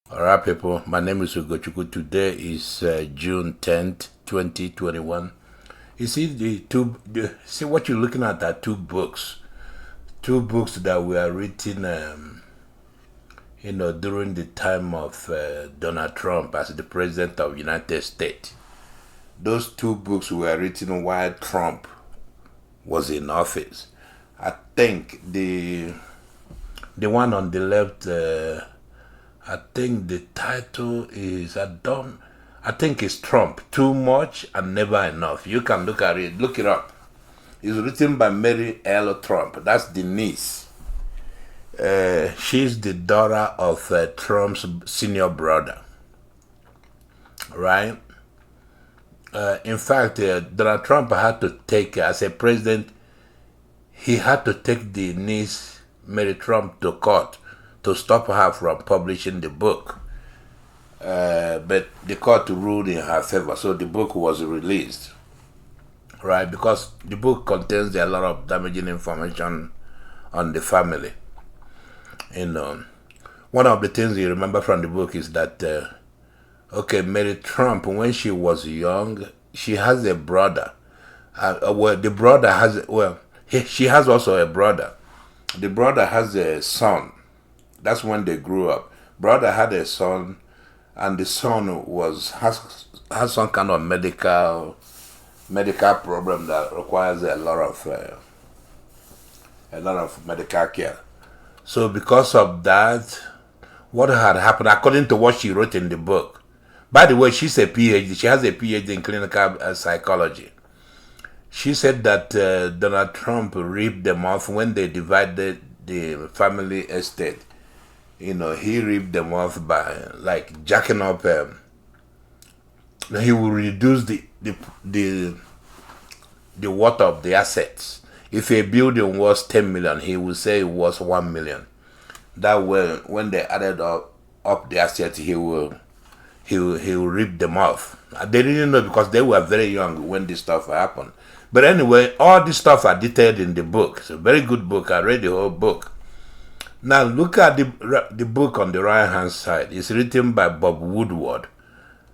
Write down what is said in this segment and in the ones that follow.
All right, people. My name is Ugochukwu. Today is June 10th, 2021. You see see what you're looking at are two books. Two books that were written, during the time of Donald Trump as the president of the United States. Those two books were written while Trump was in office. I think the one on the left. I think the title is I think it's Trump. Too much and never enough. You can look at it. Look it up. It's written by Mary L. Trump. That's the niece. She's the daughter of Trump's senior brother. Right? In fact, Donald Trump had to take, as a president, he had to take the niece, Mary Trump, to court to stop her from publishing the book. But the court ruled in her favor, so the book was released, right? Because the book contains a lot of damaging information on the family. One of the things you remember from the book is that, Mary Trump, when she was young, she has a brother. The brother has, she has also a brother. The brother has a son. That's when they grew up. Brother had a son, and the son has some kind of medical problem that requires a lot of medical care. So because of that, what had happened, according to what she wrote in the book. By the way, she's a PhD. She has a PhD in clinical psychology. She said that Donald Trump ripped them off when they divided the family estate. He ripped them off by like jacking up. He will reduce the worth of the assets. If a building was 10 million, he will say it was 1 million. That way, when they added up the assets, he will rip them off. They didn't know because they were very young when this stuff happened. But anyway, all this stuff are detailed in the book. It's a very good book. I read the whole book. Now look at the book on the right hand side. It's written by Bob Woodward.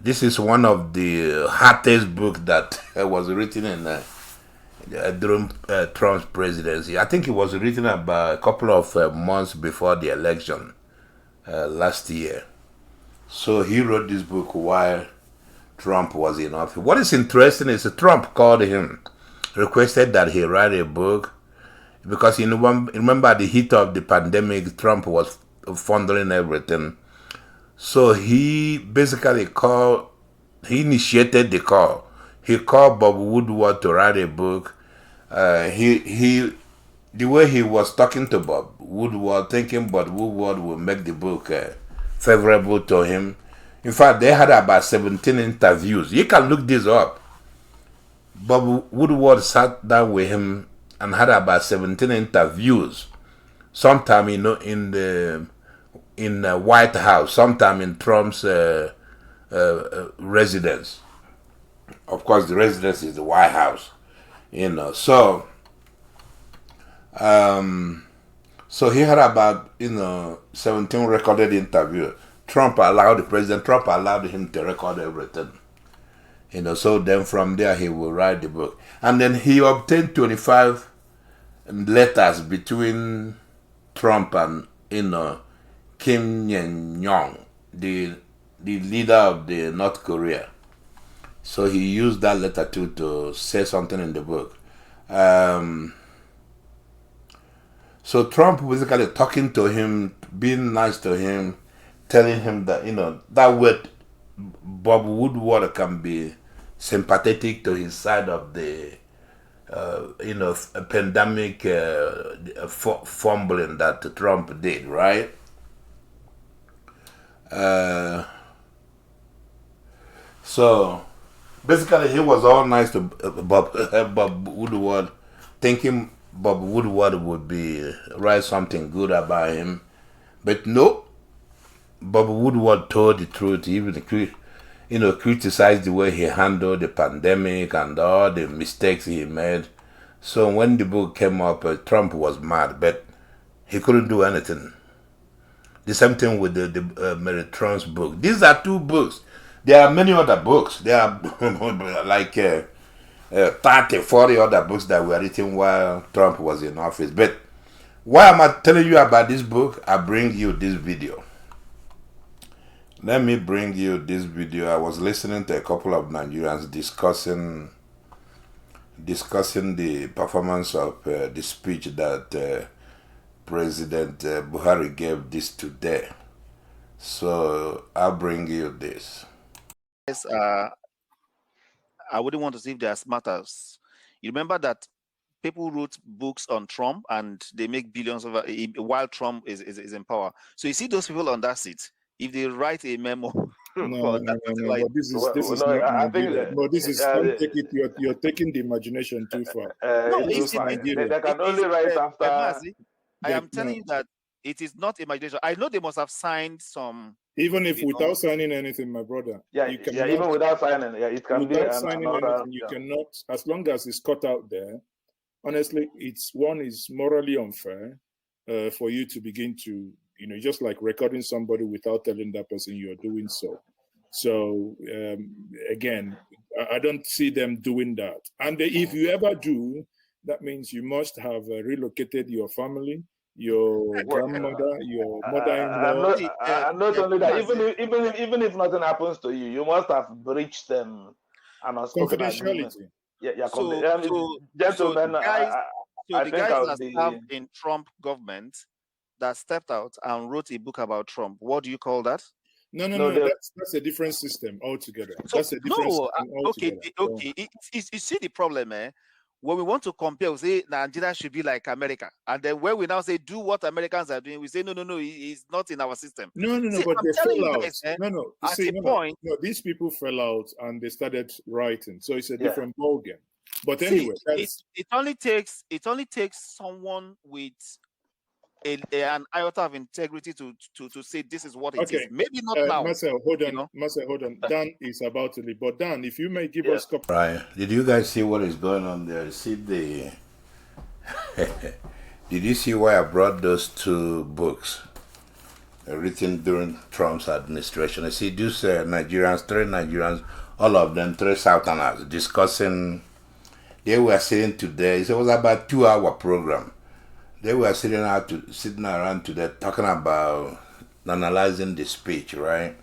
This is one of the hottest books that was written during Trump's presidency. I think it was written about a couple of months before the election last year. So he wrote this book while Trump was in office. What is interesting is Trump called him, requested that he write a book. Because remember at the heat of the pandemic, Trump was funding everything. So he basically initiated the call. He called Bob Woodward to write a book. The way he was talking to Bob Woodward, thinking Bob Woodward will make the book favorable to him. In fact, they had about 17 interviews. You can look this up. Bob Woodward sat down with him and had about 17 interviews. Sometime, in the White House, sometime in Trump's residence. Of course, the residence is the White House. So he had about 17 recorded interviews. President Trump allowed him to record everything. So then from there he will write the book. And then he obtained 25 letters between Trump and Kim Jong, the leader of the North Korea. So he used that letter to say something in the book. So Trump basically talking to him, being nice to him, telling him that that way Bob Woodward can be sympathetic to his side of the pandemic fumbling that Trump did, right? So basically, he was all nice to Bob Woodward, thinking Bob Woodward would write something good about him, but no. Bob Woodward told the truth. He even criticized the way he handled the pandemic and all the mistakes he made. So when the book came up, Trump was mad, but he couldn't do anything. The same thing with the Meritron's book. These are two books. There are many other books. There are like 30, 40 other books that were written while Trump was in office. But why am I telling you about this book? I bring you this video. Let me bring you this video. I was listening to a couple of Nigerians discussing the performance of the speech that President Buhari gave this today. So I'll bring you this. Yes, I wouldn't want to see if they are smarters. You remember that people wrote books on Trump and they make billions of while Trump is in power. So you see those people on that seat, if they write a memo, no. But this is no, not I think Nigeria. But this is don't take it. You're taking the imagination too far. no, This it's is Nigeria. they can only write after. Mazi, I am telling you that it is not imagination. I know they must have signed some. Even if without signing anything, my brother. You cannot, even without signing, it can be signing anything. You cannot, as long as it's cut out there. Honestly, it's morally unfair for you to begin to, just like recording somebody without telling that person you're doing so. So again, I don't see them doing that. And if you ever do, that means you must have relocated your family, your grandmother, your mother-in-law. Not only that, even if nothing happens to you, you must have breached them an unspoken agreement. Yeah. So gentlemen, the guys that served in Trump government that stepped out and wrote a book about Trump, what do you call that? No. That's a different system altogether. That's a different system altogether. Okay. You see the problem, eh? When we want to compare, we say Nigeria should be like America. And then when we now say do what Americans are doing, we say, no, it's not in our system. No, see, but they fell out. Guys, At a point, these people fell out and they started writing. So it's a different ballgame. But anyway, it only takes someone with an iota of integrity to say this is what it is. Maybe not now. Marcel, hold on. Dan is about to leave. But Dan, if you may give us... Right. Did you guys see what is going on there? See the... Did you see why I brought those two books written during Trump's administration? I see these three Nigerians, all of them, three Southerners, discussing... They were sitting today. It was about 2-hour program. They were sitting around today talking about analyzing the speech, right?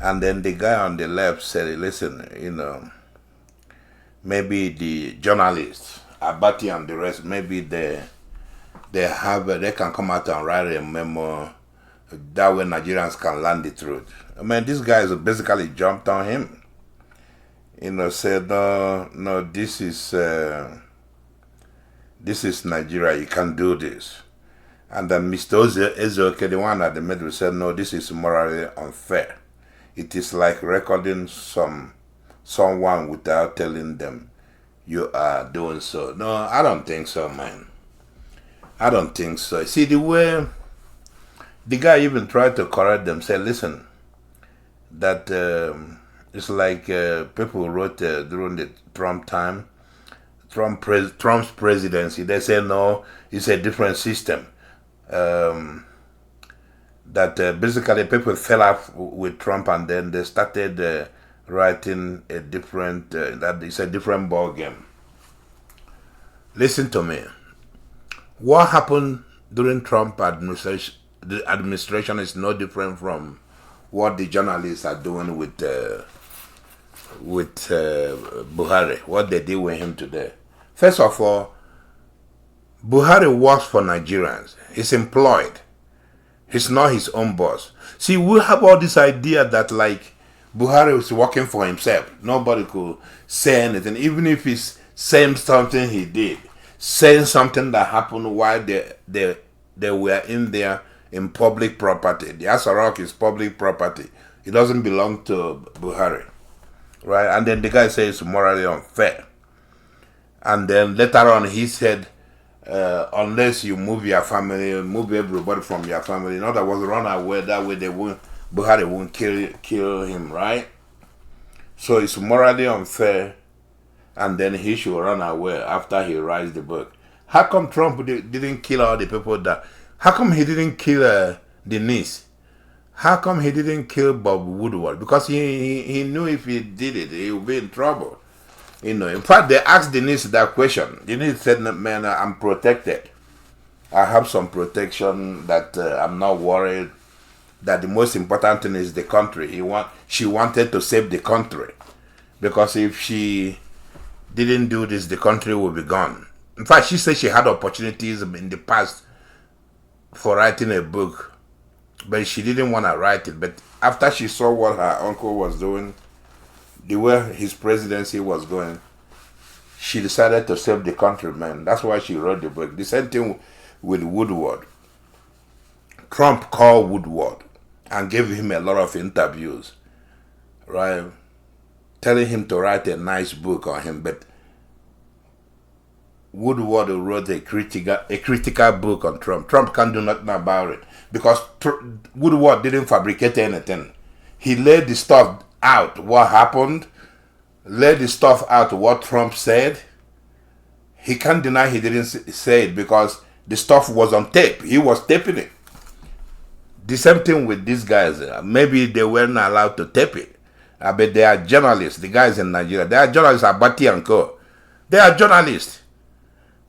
And then the guy on the left said, listen, maybe the journalists, Abati and the rest, maybe they can come out and write a memo. That way Nigerians can learn the truth. I mean, these guys basically jumped on him. Said, no, this is Nigeria, you can't do this. And then Mr. Ezeoke, the one at the middle, said, no, this is morally unfair. It is like recording someone without telling them you are doing so. No, I don't think so, man. I don't think so. See, the way the guy even tried to correct them, said, listen, that it's like people wrote during the Trump time, Trump's presidency, they say no, it's a different system. That basically people fell off with Trump and then they started writing a different, that it's a different ball game. Listen to me. What happened during Trump administration? The administration is no different from what the journalists are doing with Buhari. What they did with him today. First of all, Buhari works for Nigerians. He's employed. He's not his own boss. See, we have all this idea that like Buhari is working for himself. Nobody could say anything, even if he's saying something he did, saying something that happened while they were in there in public property. The Asarok is public property. It doesn't belong to Buhari, right? And then the guy says it's morally unfair. And then later on he said, unless you move your family, move everybody from your family, in other words, run away, that way Buhari won't kill him, right? So it's morally unfair, and then he should run away after he writes the book. How come Trump didn't kill all the people that... How come he didn't kill Denise. How come he didn't kill Bob Woodward? Because he knew if he did it, he would be in trouble. You know, in fact, they asked Denise that question. Denise said, man, I'm protected. I have some protection that I'm not worried. That the most important thing is the country. She wanted to save the country. Because if she didn't do this, the country will be gone. In fact, she said she had opportunities in the past for writing a book, but she didn't want to write it. But after she saw what her uncle was doing, the way his presidency was going, she decided to save the country, man. That's why she wrote the book. The same thing with Woodward. Trump called Woodward and gave him a lot of interviews, right? Telling him to write a nice book on him, but Woodward wrote a critical book on Trump. Trump can't do nothing about it because Woodward didn't fabricate anything. He laid the stuff out, what happened, laid the stuff out, what Trump said. He can't deny he didn't say it because the stuff was on tape. He was taping it. The same thing with these guys. Maybe they weren't allowed to tape it. But they are journalists. The guys in Nigeria, they are journalists. Abati and Co. They are journalists.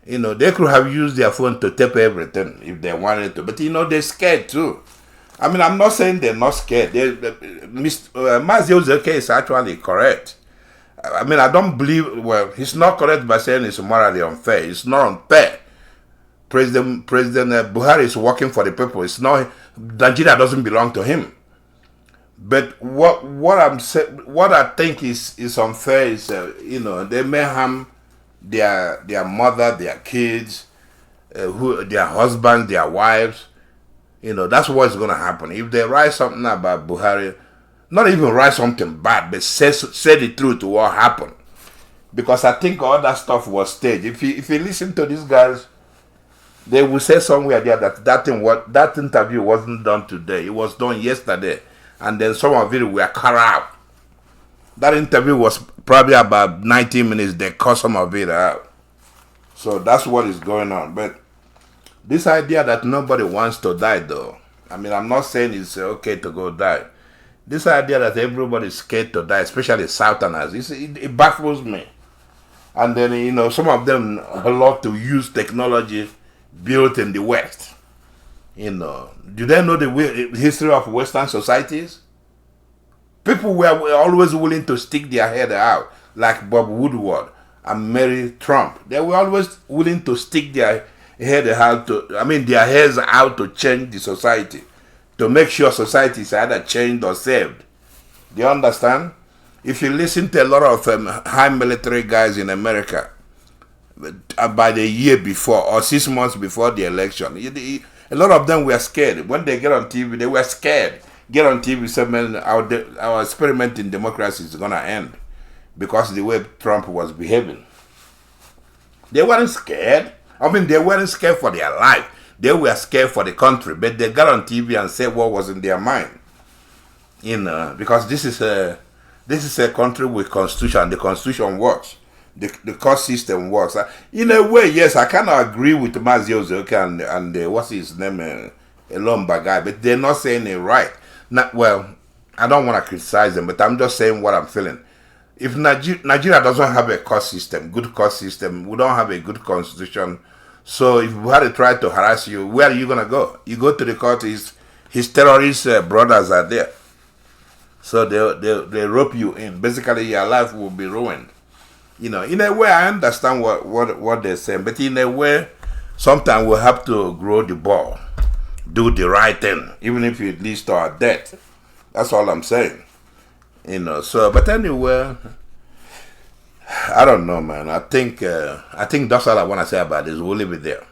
You know, they could have used their phone to tape everything if they wanted to. But, you know, they're scared too. I mean, I'm not saying they're not scared. Mazio Zeke is actually correct. I mean, I don't believe, well, he's not correct by saying it's morally unfair. It's not unfair. President Buhari is working for the people. It's not, Nigeria doesn't belong to him. But what I think is unfair is, you know, they may harm their mother, their kids, their husbands, their wives. You know, that's what's going to happen. If they write something about Buhari, not even write something bad, but say the truth to what happened. Because I think all that stuff was staged. If you listen to these guys, they will say somewhere there that interview wasn't done today. It was done yesterday. And then some of it were cut out. That interview was probably about 90 minutes. They cut some of it out. So that's what is going on. But this idea that nobody wants to die, though. I mean, I'm not saying it's okay to go die. This idea that everybody's scared to die, especially Southerners, it baffles me. And then, you know, some of them love to use technology built in the West. You know, do they know the history of Western societies? People were always willing to stick their head out, like Bob Woodward and Mary Trump. They were always willing to stick their head out their heads out to change the society, to make sure society is either changed or saved. Do you understand? If you listen to a lot of high military guys in America, by the year before or 6 months before the election, a lot of them were scared. When they get on TV, they were scared. Get on TV, say, man, our experiment in democracy is going to end because of the way Trump was behaving. They weren't scared. I mean, they weren't scared for their life. They were scared for the country. But they got on TV and said what was in their mind. You know, because this is a country with constitution. The constitution works. The court system works. In a way, yes, I kind of agree with Mazio Zoka and what's his name, Elomba guy, but they're not saying it right. Well, I don't want to criticize them, but I'm just saying what I'm feeling. If Nigeria doesn't have a court system, good court system, we don't have a good constitution. So if Buhari tried to harass you, where are you going to go? You go to the court, his terrorist brothers are there. So they rope you in. Basically, your life will be ruined. You know, in a way, I understand what they're saying, but in a way, sometimes we have to grow the ball, do the right thing, even if it leads to our death. That's all I'm saying. You know, so, but anyway, I don't know, man. I think that's all I want to say about this. We'll leave it there.